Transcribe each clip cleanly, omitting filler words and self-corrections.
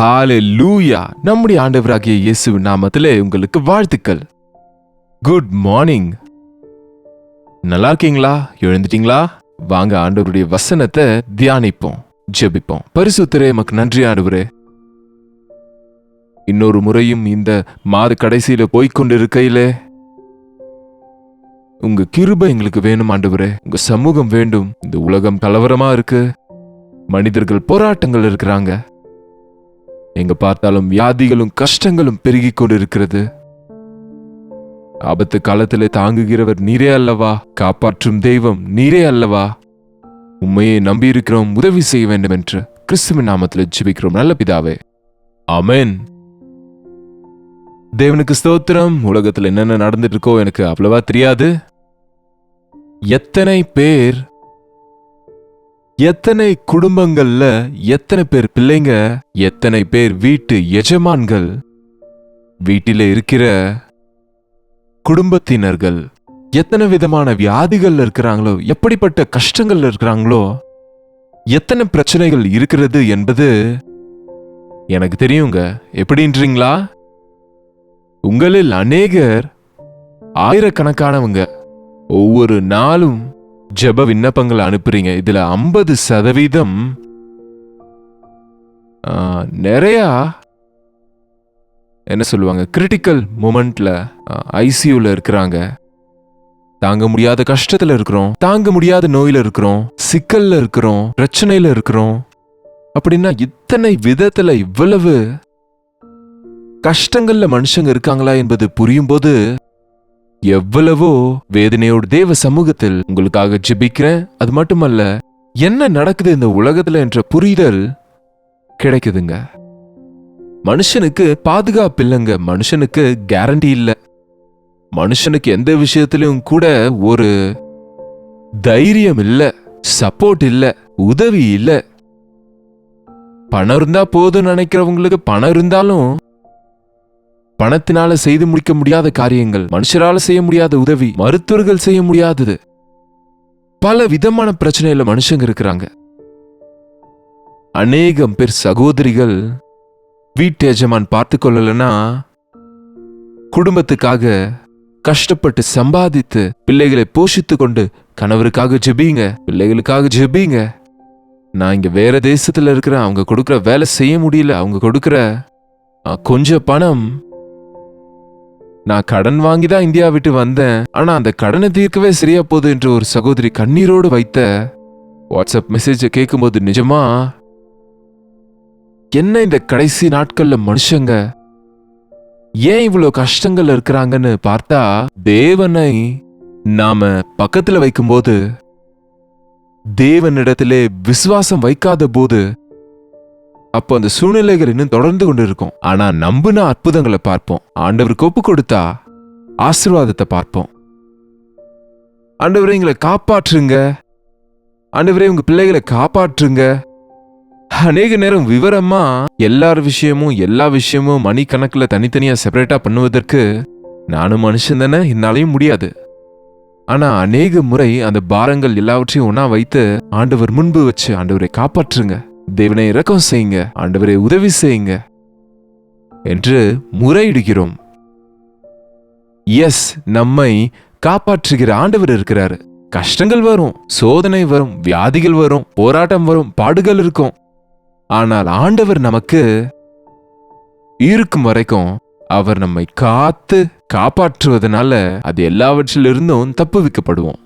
ஹalleluya. நம்முடைய ஆண்டவராகிய இயேசுவின் நாமத்திலே உங்களுக்கு வாழ்த்துக்கள். Good morning. நல்லா இருக்கீங்களா? எழுந்துட்டீங்களா? வாங்க ஆண்டவருடைய வசனத்தை தியானிப்போம், ஜெபிப்போம். பரிசுத்தரே, உமக்கு நன்றி ஆண்டவரே. இன்னொரு முறையும் இந்த மாத கடைசியில போய்கொண்டிருக்கையிலே உங்க கிருபை எங்களுக்கு வேணும் ஆண்டவரே. உங்க சமூகம் வேண்டும். இந்த உலகம் கலவரமா இருக்கு, மனிதர்கள் போராட்டங்கள் இருக்கிறாங்க, எங்க பார்த்தாலும் வியாதிகளும் கஷ்டங்களும் பெருகிக் கொண்டிருக்கிறது. ஆபத்து காலத்திலே தாங்குகிறவர் நீரே அல்லவா? காப்பாற்றும் தெய்வம் நீரே அல்லவா? உண்மையை நம்பியிருக்கிறோம், உதவி செய்ய வேண்டும் என்று கிறிஸ்துவின் நாமத்தில் ஜெபிக்கிறோம் நல்ல பிதாவே, ஆமென். தேவனுக்கு ஸ்தோத்திரம். உலகத்தில் என்னென்ன நடந்துட்டு இருக்கோ எனக்கு அவ்வளவா தெரியாது. எத்தனை குடும்பங்கள்ல எத்தனை பேர் பிள்ளைங்க, எத்தனை பேர் வீட்டு எஜமான்கள், வீட்டில இருக்கிற குடும்பத்தினர்கள் எத்தனை விதமான வியாதிகள் இருக்கிறாங்களோ, எப்படிப்பட்ட கஷ்டங்கள் இருக்கிறாங்களோ, எத்தனை பிரச்சனைகள் இருக்கிறது என்பது எனக்கு தெரியுங்க. எப்படின்றீங்களா? உங்களில் அநேகர், ஆயிரக்கணக்கானவங்க ஒவ்வொரு நாளும் ஜெப விண்ணப்பங்களை அனுப்புறீங்க. இதுல 50% நிறைய என்ன சொல்லுவாங்க, கிரிட்டிக்கல் மொமெண்ட்ல ஐசியூல இருக்கிறாங்க. தாங்க முடியாத கஷ்டத்துல இருக்கிறோம், தாங்க முடியாத நோயில இருக்கிறோம், சிக்கல்ல இருக்கிறோம், பிரச்சனையில இருக்கிறோம். அப்படின்னா இத்தனை விதத்துல இவ்வளவு கஷ்டங்கள்ல மனுஷங்க இருக்காங்களா என்பது புரியும் போது எவ்வளவோ வேதனையோடு தேவ சமூகத்தில் உங்களுக்காக ஜெபிக்கிறேன். அது மட்டுமல்ல, என்ன நடக்குது இந்த உலகத்துல என்ற புரிதல் கிடைக்குதுங்க. மனுஷனுக்கு பாதுகாப்பு இல்லைங்க, மனுஷனுக்கு கேரண்டி இல்லை, மனுஷனுக்கு எந்த விஷயத்திலும் கூட ஒரு தைரியம் இல்லை, சப்போர்ட் இல்லை, உதவி இல்லை. பணம் இருந்தா போதும் நினைக்கிறவங்களுக்கு பணம் இருந்தாலும் பணத்தினால செய்து முடிக்க முடியாத காரியங்கள், மனுஷரால செய்ய முடியாத உதவி, மருத்துவர்கள் செய்ய முடியாதது, பல விதமான பிரச்சனையில மனுஷங்க இருக்கிறாங்க. அநேகம் பேர் சகோதரிகள் வீட்டு எஜமான் பார்த்து கொள்ளலன்னா குடும்பத்துக்காக கஷ்டப்பட்டு சம்பாதித்து பிள்ளைகளை போஷித்து கொண்டு கணவருக்காக ஜெபிங்க, பிள்ளைகளுக்காக ஜெபிங்க. நான் இங்க வேற தேசத்துல இருக்கிறேன், அவங்க கொடுக்கிற வேலை செய்ய முடியல, அவங்க கொடுக்கிற கொஞ்சம் பணம், நான் கடன் வாங்கி தான் இந்தியா விட்டு வந்தேன், ஆனா அந்த கடனை தீர்க்கவே சரியா போகுது என்று ஒரு சகோதரி கண்ணீரோடு வைத்த வாட்ஸ்அப் மெசேஜை கேட்கும்போது நிஜமா என்ன இந்த கடைசி நாட்கள்ல மனுஷங்க ஏன் இவ்வளவு கஷ்டங்கள் இருக்கிறாங்கன்னு பார்த்தா, தேவனை நாம பக்கத்துல வைக்கும்போது, தேவனிடத்திலே விசுவாசம் வைக்காத போது, அப்போ அந்த சூழ்நிலைகள் இன்னும் தொடர்ந்து கொண்டு இருக்கும். ஆனா நம்புனா அற்புதங்களை பார்ப்போம். ஆண்டவருக்கு ஒப்பு கொடுத்தா ஆசீர்வாதத்தை பார்ப்போம். ஆண்டவரே எங்களை காப்பாற்றுங்க, ஆண்டவரே உங்க பிள்ளைகளை காப்பாற்றுங்க. அநேக நேரம் விவரமா எல்லா விஷயமும் மணி கணக்குல தனித்தனியா செப்பரேட்டா பண்ணுவதற்கு நானும் மனுஷன் தானே, என்னாலையும் முடியாது. ஆனா அநேக முறை அந்த பாரங்கள் எல்லாவற்றையும் ஒன்னா வைத்து ஆண்டவர் முன்பு வச்சு, ஆண்டவரை காப்பாற்றுங்க, தேவனை இரக்கம் செய்யுங்க, ஆண்டவரை உதவி செய்யுங்க என்று முறையிடுகிறோம். எஸ், நம்மை காப்பாற்றுகிற ஆண்டவர் இருக்கிறாரு. கஷ்டங்கள் வரும், சோதனை வரும், வியாதிகள் வரும், போராட்டம் வரும், பாடுகள் இருக்கும். ஆனால் ஆண்டவர் நமக்கு இருக்கும் வரைக்கும் அவர் நம்மை காத்து காப்பாற்றுவதனால அது எல்லாவற்றிலிருந்தும் தப்புவிக்கப்படுவோம்.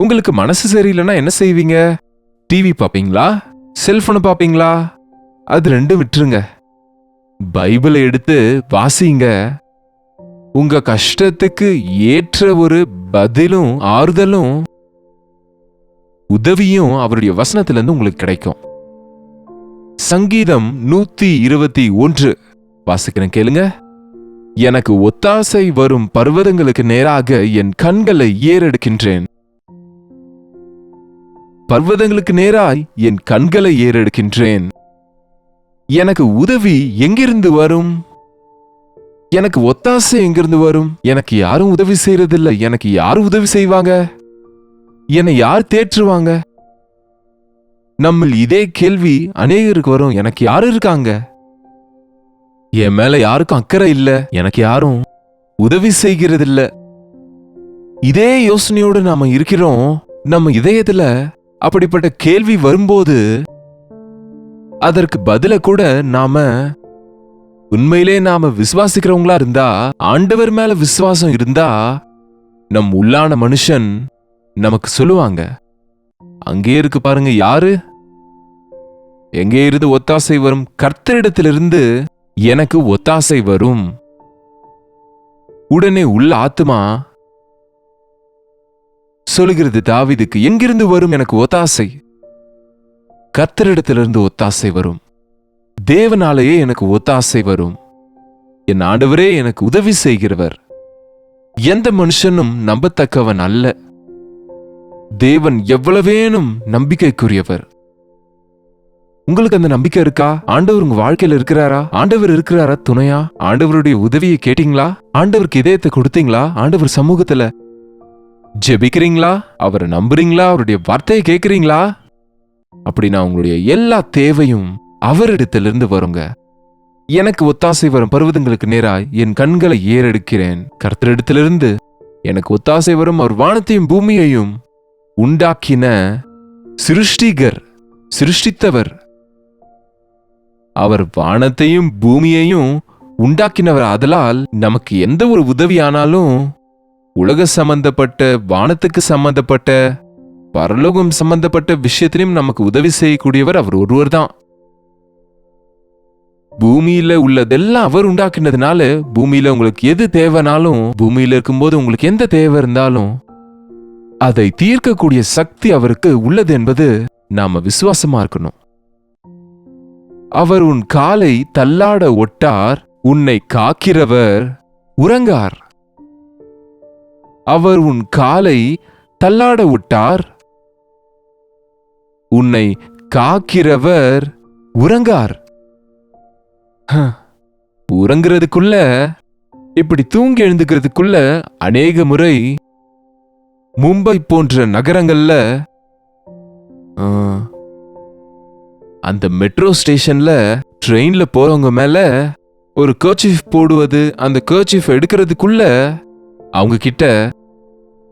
உங்களுக்கு மனசு சரியில்லைன்னா என்ன செய்வீங்க? டிவி பார்ப்பீங்களா? செல்போனை பார்ப்பீங்களா? அது ரெண்டும் விட்டுருங்க, பைபிளை எடுத்து வாசிங்க. உங்க கஷ்டத்துக்கு ஏற்ற ஒரு பதிலும் ஆறுதலும் உதவியும் அவருடைய வசனத்திலிருந்து உங்களுக்கு கிடைக்கும். சங்கீதம் 121 வாசிக்கிறேன், கேளுங்க. எனக்கு ஒத்தாசை வரும் பர்வதங்களுக்கு நேராக என் கண்களை ஏறெடுக்கின்றேன். பர்வதங்களுக்கு நேராய் என் கண்களை ஏறெடுக்கின்றேன். எனக்கு உதவி எங்கிருந்து வரும்? எனக்கு ஒத்தாசை எங்கிருந்து வரும்? எனக்கு யாரும் உதவி செய்யறதில்லை. எனக்கு யாரும் உதவி செய்வாங்க? என்னை யார் தேற்றுவாங்க? நம்ம இதே கேள்வி அநேகருக்கு வரும். எனக்கு யாரு இருக்காங்க? என் மேல யாருக்கும் அக்கறை இல்ல, எனக்கு யாரும் உதவி செய்கிறது இல்ல. இதே யோசனையோடு நாம இருக்கிறோம். நம்ம இதயத்துல அப்படிப்பட்ட கேள்வி வரும்போது அதற்கு பதில கூட நாம உண்மையிலே விசுவாசிக்கிறவங்களா இருந்தா, ஆண்டவர் மேல விசுவாசம் இருந்தா, நம் உள்ளான மனுஷன் நமக்கு சொல்லுவாங்க, அங்கே இருக்கு பாருங்க யாரு, எங்கே இருந்து ஒத்தாசை வரும்? கர்த்தரிடத்திலிருந்து எனக்கு ஒத்தாசை வரும். உடனே உள்ள ஆத்துமா சொல்லுகிறது தாவீதுக்கு, எங்கிருந்து வரும் எனக்கு ஒத்தாசை? கர்த்தரிடத்திலிருந்து ஒத்தாசை வரும். தேவனாலேயே எனக்கு ஒத்தாசை வரும். என் ஆண்டவரே எனக்கு உதவி செய்கிறவர். எந்த மனுஷனும் நம்பத்தக்கவன் அல்ல. தேவன் எவ்வளவேனும் நம்பிக்கைக்குரியவர். உங்களுக்கு அந்த நம்பிக்கை இருக்கா? ஆண்டவர் உங்க வாழ்க்கையில இருக்கிறாரா? ஆண்டவர் இருக்கிறாரா துணையா? ஆண்டவருடைய உதவியை கேட்டீங்களா? ஆண்டவருக்கு இதயத்தை கொடுத்தீங்களா? ஆண்டவர் சமூகத்துல ஜெபிக்கிறீங்களா? அவரை நம்புறீங்களா? அவருடைய வார்த்தையை கேட்கிறீங்களா? அப்படின்னா உங்களுடைய எல்லா தேவையும் அவரிடத்திலிருந்து வருங்க. எனக்கு ஒத்தாசை வரும் பர்வதங்களுக்கு நேராய் என் கண்களை ஏறெடுக்கிறேன். கர்த்தரிடத்திலிருந்து எனக்கு ஒத்தாசை வரும். அவர் வானத்தையும் பூமியையும் உண்டாக்கின சிருஷ்டித்தவர். அவர் வானத்தையும் பூமியையும் உண்டாக்கினவர். ஆதலால் நமக்கு எந்த ஒரு உதவியானாலும் உலக சம்பந்தப்பட்ட, வானத்துக்கு சம்பந்தப்பட்ட, பரலோகம் சம்பந்தப்பட்ட விஷயத்திலும் நமக்கு உதவி செய்யக்கூடியவர் அவர் ஒருவர் தான். பூமியில உள்ளதெல்லாம் அவர் உண்டாக்கினதுனால, பூமியில உங்களுக்கு எது தேவைனாலும், பூமியில இருக்கும்போது உங்களுக்கு எந்த தேவை இருந்தாலும் அதை தீர்க்கக்கூடிய சக்தி அவருக்கு உள்ளது என்பது நாம விசுவாசமா இருக்கணும். அவர் உன் காலை தள்ளாட ஒட்டார், உன்னை காக்கிறவர் உறங்கார். அவர் உன் காலை தள்ளாட விட்டார், உன்னை காக்கிறவர் உறங்கார். உறங்குறதுக்குள்ள, இப்படி தூங்கி எழுந்துக்கிறதுக்குள்ள அநேக முறை மும்பை போன்ற நகரங்கள்ல அந்த மெட்ரோ ஸ்டேஷன்ல ட்ரெயின்ல போறவங்க மேல ஒரு கர்ச்சீஃப் போடுவது, அந்த கர்ச்சீஃப் எடுக்கிறதுக்குள்ள அவங்க கிட்ட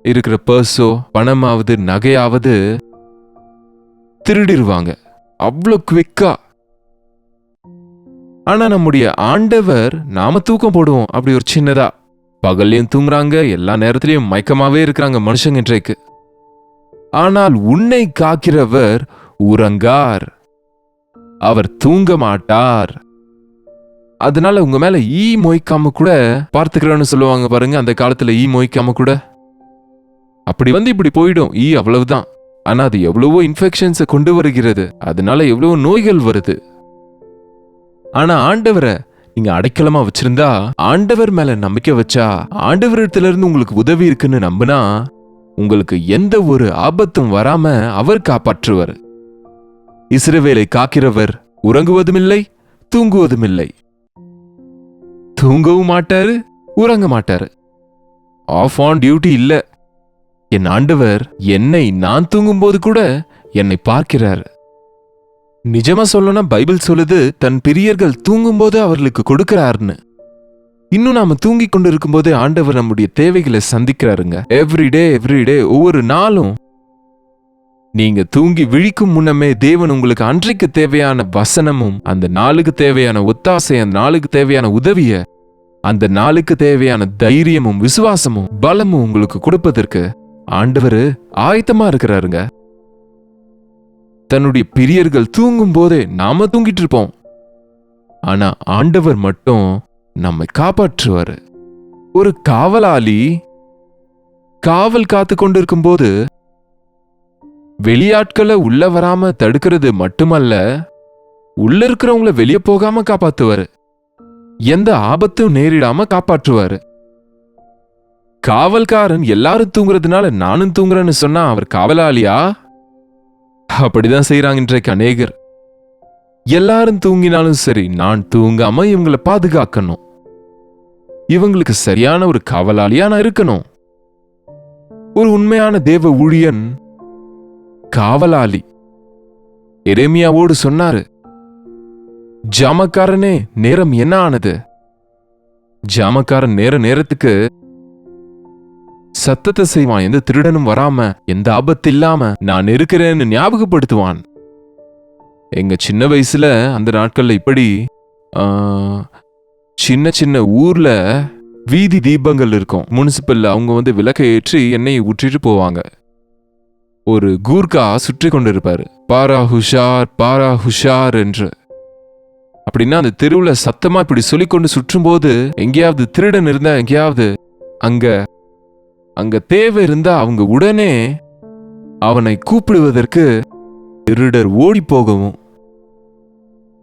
இருக்கிற பர்ஸோ, பணமாவது, நகையாவது திருடிடுவாங்க, அவ்வளோ குவிக்கா. ஆனா நம்முடைய ஆண்டவர், நாம தூக்கம் போடுவோம் அப்படி ஒரு சின்னதா. பகல்லையும் தூங்குறாங்க, எல்லா நேரத்திலையும் மயக்கமாவே இருக்கிறாங்க மனுஷங்க இன்றைக்கு. ஆனால் உன்னை காக்கிறவர் உறங்கார், அவர் தூங்க மாட்டார். அதனால உங்க மேல ஈ மொய்க்காம கூட பார்த்துக்கிறோன்னு சொல்லுவாங்க பாருங்க. அந்த காலத்துல ஈ மொய்க்காம கூட அப்படி இப்படி போயிடும் ஈ, அவ்வளவுதான். ஆனா அது எவ்வளவோ இன்ஃபெக்ஷன்ஸை கொண்டு வருகிறது, அதனால எவ்வளவோ நோய்கள் வருது. ஆனா ஆண்டவரை நீங்க அடைக்கலமா வச்சிருந்தா, ஆண்டவர் மேல நம்பிக்கை வச்சா, ஆண்டவரிடத்துல இருந்து உங்களுக்கு உதவி இருக்குன்னு நம்பினா, உங்களுக்கு எந்த ஒரு ஆபத்தும் வராம அவர் காப்பாற்றுவார். இஸ்ரவேலை காக்கிறவர் உறங்குவதுமில்லை, தூங்குவதுமில்லை. தூங்கவும் மாட்டாரு, உறங்க மாட்டாரு. ஆஃப் ஆன் டியூட்டி இல்ல. என் ஆண்டவர் என்னை நான் தூங்கும்போது கூட என்னை பார்க்கிறார். நிஜமா சொல்லணும்னா பைபிள் சொல்லுது, தன் பிரியர்கள் தூங்கும்போது அவர்களுக்கு கொடுக்கிறார்னு. இன்னும் நாம தூங்கி கொண்டு இருக்கும்போதே ஆண்டவர் நம்முடைய தேவைகளை சந்திக்கிறாருங்க. எவ்ரிடே ஒவ்வொரு நாளும் நீங்க தூங்கி விழிக்கும் முன்னமே தேவன் உங்களுக்கு அன்றைக்கு தேவையான வசனமும், அந்த நாளுக்கு தேவையான ஒத்தாசை, அந்த நாளுக்கு தேவையான உதவிய, அந்த நாளுக்கு தேவையான தைரியமும் விசுவாசமும் பலமும் உங்களுக்கு கொடுப்பதற்கு ஆண்டவர் ஆயத்தமா இருக்கிறாருங்க. தன்னுடைய பிரியர்கள் தூங்கும் போதே நாம தூங்கிட்டு இருப்போம். ஆனா ஆண்டவர் மட்டும் நம்மை காப்பாற்றுவாரு. ஒரு காவலாளி காவல் காத்து கொண்டிருக்கும் போது வெளியாட்களை உள்ள வராம தடுக்கிறது மட்டுமல்ல, உள்ள இருக்கிறவங்கள வெளியே போகாம காப்பாத்துவாரு. எந்த ஆபத்தும் நேரிடாம காப்பாற்றுவாரு. காவல்காரன் எல்லாரும் தூங்குறதுனால நானும் தூங்குறேன்னு சொன்னா அவர் காவலாளியா? அப்படிதான் செய்யறாங்க இன்றைக்கு அநேகர். எல்லாரும் தூங்கினாலும் சரி, நான் தூங்காம இவங்களை பாதுகாக்கணும், இவங்களுக்கு சரியான ஒரு காவலாளியா நான் இருக்கணும். ஒரு உண்மையான தேவ ஊழியன் காவலாளி. எரேமியாவோடு சொன்னாரு, ஜாமக்காரனே, நேரம் என்ன ஆனது? ஜாமக்காரன் நேரத்துக்கு சத்தத்தை செய்வான். எந்த திருடனும் வராம, எந்த ஆபத்து இல்லாம நான் இருக்கிறேன்னு ஞாபகப்படுத்துவான். எங்க சின்ன வயசுல அந்த நாட்கள்ல இப்படி சின்ன சின்ன ஊர்ல வீதி தீபங்கள் இருக்கும். முனிசிபல்ல அவங்க விளக்கை ஏற்றி எண்ணெயை ஊற்றிட்டு போவாங்க. ஒரு கூர்கா சுற்றி கொண்டு இருப்பாரு, பாரா ஹுஷார் பாரா ஹுஷார் என்று. அப்படின்னா அந்த தெருவுல சத்தமா இப்படி சொல்லிக்கொண்டு சுற்றும் போது எங்கேயாவது திருடன் இருந்தா, எங்கேயாவது அங்க தேவை இருந்தா அவங்க உடனே அவனை கூப்பிடுவதற்கு திருடர் ஓடி போகவும்.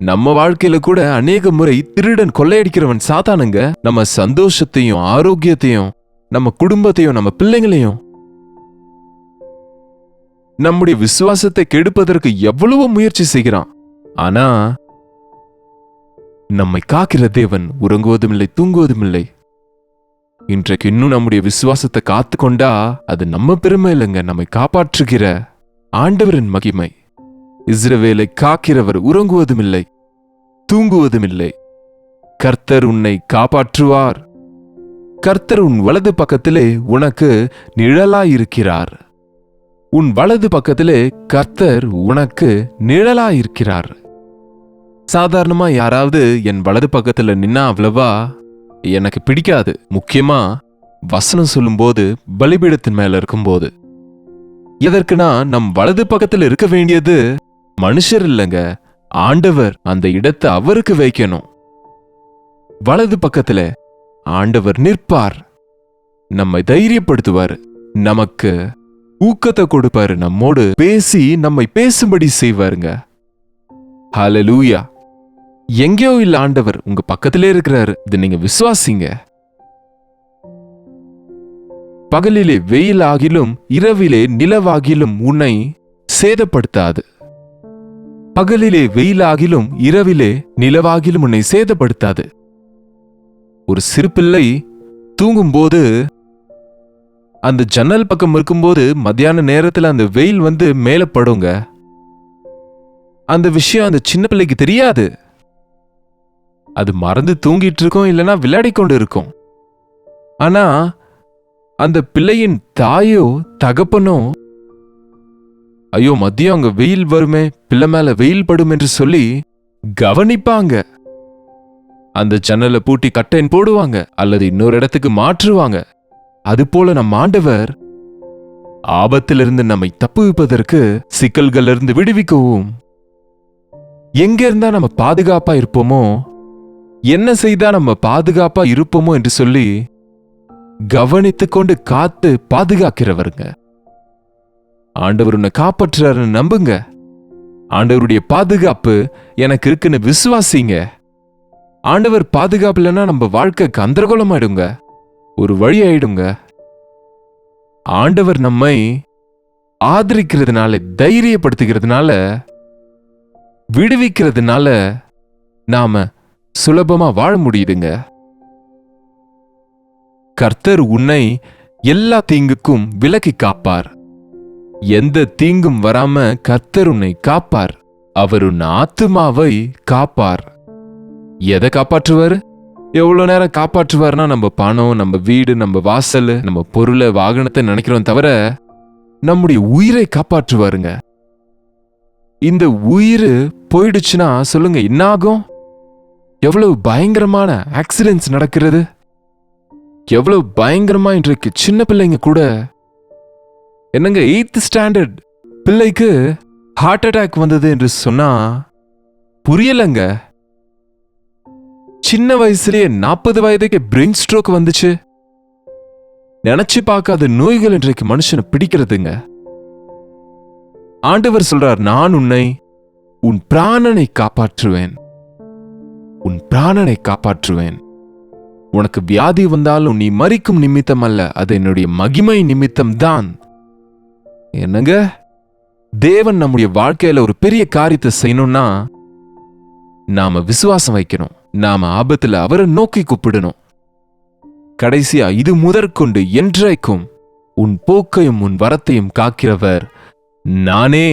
நம்ம வாழ்க்கையில கூட அநேக முறை திருடன் கொள்ளையடிக்கிறவன் சாத்தானுங்க. நம்ம சந்தோஷத்தையும் ஆரோக்கியத்தையும், நம்ம குடும்பத்தையும், நம்ம பிள்ளைங்களையும், நம்முடைய விசுவாசத்தை கெடுப்பதற்கு எவ்வளவோ முயற்சி செய்கிறான். ஆனா நம்மை காக்கிற தேவன் உறங்குவதும் இல்லை, தூங்குவதும் இல்லை. இன்றைக்கு இன்னும் நம்முடைய விசுவாசத்தை காத்து கொண்டா அது நம்ம பெருமை இல்லைங்க, நம்மை காப்பாற்றுகிற ஆண்டவரின் மகிமை. இஸ்ரவேலை காக்கிறவர் உறங்குவதும் இல்லை, தூங்குவதும் இல்லை. கர்த்தர் உன்னை காப்பாற்றுவார். கர்த்தர் உன் வலது பக்கத்திலே உனக்கு நிழலாயிருக்கிறார். உன் வலது பக்கத்திலே கர்த்தர் உனக்கு நிழலாயிருக்கிறார். சாதாரணமா யாராவது என் வலது பக்கத்துல நின்னா அவ்வளவா எனக்கு பிடிக்காது. முக்கியமா வசனம் சொல்லும்போது, பலிபீடத்தின் மேல இருக்கும்போது. எதற்குனா, நம் வலது பக்கத்துல இருக்க வேண்டியது மனுஷர் இல்லைங்க, ஆண்டவர். அந்த இடத்தை அவருக்கு வைக்கணும். வலது பக்கத்துல ஆண்டவர் நிற்பார், நம்மை தைரியப்படுத்துவார், நமக்கு ஊக்கத்தை கொடுப்பாரு, நம்மோடு பேசி நம்மை பேசும்படி செய்வாருங்க. ஹல்லேலூயா. எங்கேயோ இல்ல, ஆண்டவர் உங்க பக்கத்திலே இருக்கிறாரு. இதை நீங்க விசுவாசிங்க. பகலிலே வெயில் ஆகிலும் இரவிலே நிலவாகிலும் உன்னை சேதப்படுத்தாது. பகலிலே வெயிலாகிலும் இரவிலே நிலவாகிலும் உன்னை சேதப்படுத்தாது. ஒரு சிறு பிள்ளை தூங்கும்போது அந்த ஜன்னல் பக்கம் இருக்கும்போது மத்தியான நேரத்தில் அந்த வெயில் மேல படுங்க. அந்த விஷயம் அந்த சின்ன பிள்ளைக்கு தெரியாது. அது மறந்து தூங்கிட்டு இருக்கும், இல்லைன்னா விளையாடி கொண்டு இருக்கும். ஆனா அந்த பிள்ளையின் தாயோ தகப்பனோ, ஐயோ மதியம் அங்க வெயில் வருமே, பிள்ளை மேல வெயில் படும் என்று சொல்லி கவனிப்பாங்க. அந்த ஜன்னலை பூட்டி கட்டைன் போடுவாங்க, அல்லது இன்னொரு இடத்துக்கு மாற்றுவாங்க. அதுபோல நம் ஆண்டவர் ஆபத்திலிருந்து நம்மை தப்புவிப்பதற்கு, சிக்கல்களிலிருந்து விடுவிக்கவும், எங்க இருந்தா நம்ம பாதுகாப்பா இருப்போமோ, என்ன செய்தா நம்ம பாதுகாப்பா இருப்போமோ என்று சொல்லி கவனித்துக் கொண்டு காத்து பாதுகாக்கிறவருங்க. ஆண்டவர் உன்னை காப்பாற்றுறாருன்னு நம்புங்க. ஆண்டவருடைய பாதுகாப்பு எனக்கு இருக்குன்னு விசுவாசிங்க. ஆண்டவர் பாதுகாப்பு இல்லைன்னா நம்ம வாழ்க்கை கந்தரகோலம் ஆயிடுங்க, ஒரு வழி ஆயிடுங்க. ஆண்டவர் நம்மை ஆதரிக்கிறதுனால, தைரியப்படுத்துகிறதுனால, விடுவிக்கிறதுனால நாம சுலபமா வாழ முடியுதுங்க. கர்த்தர் உன்னை எல்லா தீங்குக்கும் விலக்கி காப்பார். எந்த தீங்கும் வராம கர்த்தர் உன்னை காப்பார். அவர் உன் ஆத்துமாவை காப்பார். எதை காப்பாற்றுவாரு? எவ்வளவு நேரம் காப்பாற்றுவார்னா, நம்ம பணம், நம்ம வீடு, நம்ம வாசல், நம்ம பொருளை, வாகனத்தை நினைக்கிறோம் தவிர நம்முடைய உயிரை காப்பாற்றுவாருங்க. இந்த உயிர் போயிடுச்சுன்னா சொல்லுங்க என்ன ஆகும்? எவ்வளவு பயங்கரமான ஆக்சிடென்ட்ஸ் நடக்கிறது, எவ்வளவு பயங்கரமா இன்றைக்கு சின்ன பிள்ளைங்க கூட, என்னங்க 8th ஸ்டாண்டர்ட் பிள்ளைக்கு ஹார்ட் அட்டாக் வந்தது என்று சொன்னா புரியலங்க. சின்ன வயசுலயே 40 வயதுக்கு பிரெயின் ஸ்ட்ரோக் வந்துச்சு. நினைச்சு பார்க்காத நோய்கள் இன்றைக்கு மனுஷனை பிடிக்கிறதுங்க. ஆண்டவர் சொல்றார், நான் உன்னை உன் பிராணனை காப்பாற்றுவேன், உன் பிராணனை காப்பாற்றுவேன். உனக்கு வியாதி வந்தாலும் நீ மரிக்கும் நிமித்தம் அல்ல, அது என்னுடைய மகிமை நிமித்தம் தான். என்னங்க, தேவன் நம்முடைய வாழ்க்கையில ஒரு பெரிய காரியத்தை செய்யணும்னா நாம விசுவாசம் வைக்கணும். நாம ஆபத்துல அவரை நோக்கி கூப்பிடணும். கடைசியா, இது முதற்கொண்டு என்றைக்கும் உன் போக்கையும் உன் வரத்தையும் காக்கிறவர் நானே.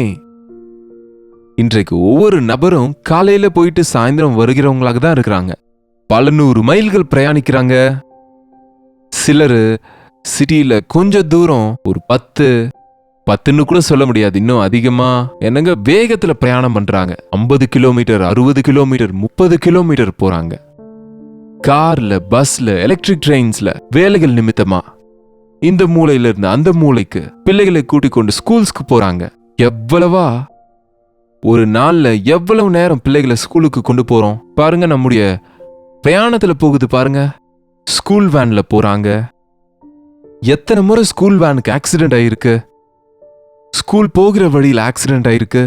இன்றைக்கு ஒவ்வொரு நபரும் காலையில போயிட்டு சாயந்தரம் வருகிறவங்களாக தான் இருக்கிறாங்க. பல 100 மைல்கள் பிரயாணிக்கிறாங்க. சிலர் சிட்டியில கொஞ்ச தூரம் ஒரு 10ன்னு கூட சொல்ல முடியாது, இன்னும் அதிகமா என்னங்க வேகத்துல பிரயாணம் பண்றாங்க. 50 கிலோமீட்டர், 60 கிலோமீட்டர், 30 கிலோமீட்டர் போறாங்க. கார்ல, பஸ்ல, எலக்ட்ரிக் ட்ரெயின்ஸ்ல வேலைகள் நிமித்தமா இந்த மூலையில இருந்து அந்த மூலைக்கு பிள்ளைகளை கூட்டிக் கொண்டு ஸ்கூல்ஸ்க்கு போறாங்க. எவ்வளவா ஒரு நாள்ல எவ்வளவு நேரம் பிள்ளைகளை ஸ்கூலுக்கு கொண்டு போறோம் பாருங்க. நம்முடைய பிரயாணத்துல போகுது பாருங்க. ஸ்கூல் வேன்ல போறாங்க. எத்தனை முறை ஸ்கூல் வேனுக்கு ஆக்சிடென்ட் ஆயிருக்கு, ஸ்கூல் போகிற வழியில் ஆக்சிடென்ட் ஆயிருக்கு.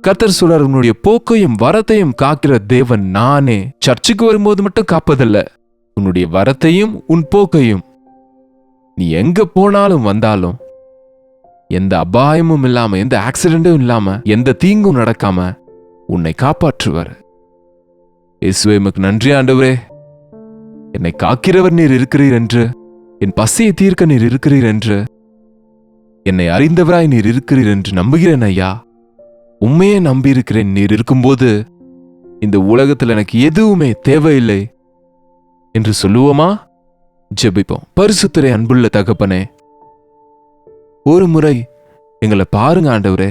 கர்த்தர் சொல்றார், உன்னுடைய போக்கையும் வரத்தையும் காக்கிற தேவன் நானே. சர்ச்சுக்கு வரும்போது மட்டும் காப்பதல்ல, உன்னுடைய வரத்தையும் உன் போக்கையும் நீ எங்க போனாலும் வந்தாலும் எந்த அபாயமும் இல்லாம, எந்த ஆக்சிடென்டும் இல்லாம, எந்த தீங்கும் நடக்காம உன்னை காப்பாற்றுவார். இயேசுவே உமக்கு நன்றி ஆண்டவரே, என்னை காக்கிறவர் நீர் இருக்கிறீர் என்று, என் பசியை தீர்க்க நீர் இருக்கிறீர் என்று, என்னை அறிந்தவராய் நீர் இருக்கிறீர் என்று நம்புகிறேன் ஐயா. உண்மையே நம்பியிருக்கிறேன். நீர் இருக்கும்போது இந்த உலகத்தில் எனக்கு எதுவுமே தேவையில்லை என்று சொல்லுவோமா? ஜெபிப்போம். பரிசுத்தரே, அன்புள்ள தகப்பனே, ஒரு முறை எங்களை பாருங்க ஆண்டவரே.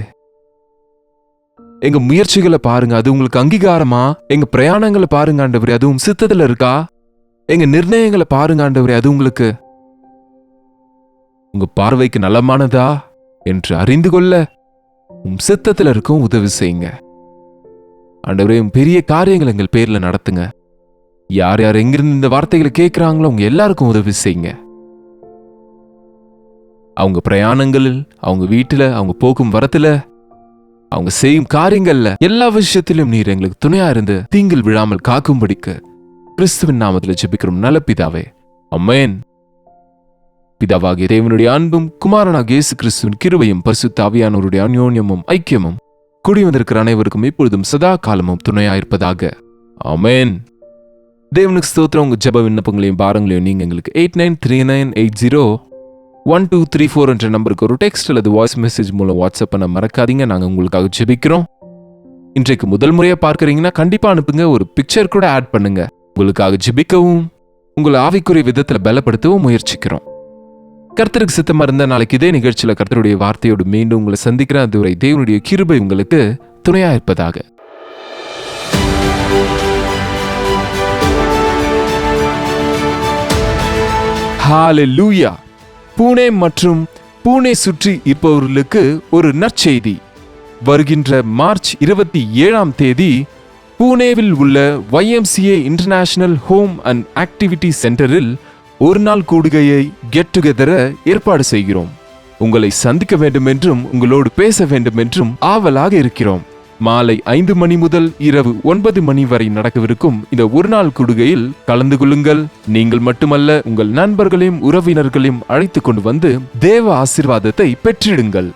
எங்க முயற்சிகளை பாருங்க, அது உங்களுக்கு அங்கீகாரமா? எங்க பிரயாணங்களை பாருங்க ஆண்டவரே, அது உங்க சித்தத்துல இருக்கா? எங்க நிர்ணயங்களை பாருங்க ஆண்டவரே, அது உங்களுக்கு உங்க பார்வைக்கு நலமானதா என்று அறிந்து கொள்ள உம் சித்தத்துல இருக்கும் உதவி செய்யுங்க ஆண்டவரே. பெரிய காரியங்கள் எங்கள் பேர்ல நடத்துங்க. யார் யார் எங்கிருந்து இந்த வார்த்தைகளை கேட்கிறாங்களோ அவங்க எல்லாருக்கும் உதவி செய்யுங்க. அவங்க பிரயாணங்களில், அவங்க வீட்டுல, அவங்க போக்கும் வரத்துல, அவங்க செய்யும் காரியங்கள்ல எல்லா விஷயத்திலும் நீர் எங்களுக்கு துணையா இருந்து தீங்கில் விழாமல் காக்கும்படிக்கு கிறிஸ்துவின் நாமத்தில் ஜெபிக்கிறோம் நல்ல பிதாவே, ஆமென். பிதாவாகிய தேவனுடைய அன்பும் குமாரனாகிய இயேசு கிறிஸ்துவின் கிருபையும் பரிசுத்த ஆவியானவருடைய அந்யோன்யமும் ஐக்கியமும் கூடி வந்திருக்கிற அனைவருக்கும் இப்பொழுதும் சதா காலமும் துணையாயிருப்பதாக, ஆமென். தேவனுக்கு ஸ்தோத்திரம். உங்க ஜெப விண்ணப்பங்களையும் பாரங்களையும் நீங்க எங்களுக்கு 8939801234 என்ற நம்பருக்கு ஒரு டெக்ஸ்ட் அல்லது வாய்ஸ் மெசேஜ் மூலம் வாட்ஸ்அப் பண்ண மறக்காதீங்க. நாங்க உங்களுக்காக ஜெபிக்கிறோம். இன்றைக்கு முதல் முறையா பார்க்கறீங்கன்னா கண்டிப்பா அனுப்புங்க. ஒரு பிக்சர் கூட ஆட் பண்ணுங்க. உங்களுக்காக ஜெபிக்கவும் உங்களை ஆவிக்குரிய விதத்துல பலப்படுத்தவும் முயற்சிக்கிறோம். கர்த்தருக்கு சித்தமா இருந்த நாளைக்கு இதே நிகழ்ச்சியில கர்த்தருடைய வார்த்தையோடு மீண்டும் உங்களை சந்திக்கிறேன். அதுவரை தேவனுடைய கிருபை உங்களுக்கு துணையா இருப்பதாக. ஹalleluya. பூனே மற்றும் பூனே சுற்றி இருப்பவர்களுக்கு ஒரு நற்செய்தி. வருகின்ற மார்ச் 27ஆம் தேதி பூனேவில் உள்ள YMCA international home and activity சென்டரில் ஒரு நாள் கூடுகையை கெட் டுகெதரை ஏற்பாடு செய்கிறோம். உங்களை சந்திக்க வேண்டும் என்றும் உங்களோடு பேச வேண்டும் என்றும் ஆவலாக இருக்கிறோம். மாலை 5 மணி முதல் இரவு 9 மணி வரை நடக்கவிருக்கும் இந்த ஒரு நாள் கூடுகையில் கலந்து கொள்ளுங்கள். நீங்கள் மட்டுமல்ல, உங்கள் நண்பர்களையும் உறவினர்களையும் அழைத்து கொண்டு வந்து தேவ ஆசீர்வாதத்தை பெற்றிடுங்கள்.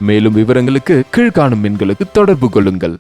மேலும் விவரங்களுக்கு கீழ்காணும் எண்களுக்கு தொடர்பு கொள்ளுங்கள்.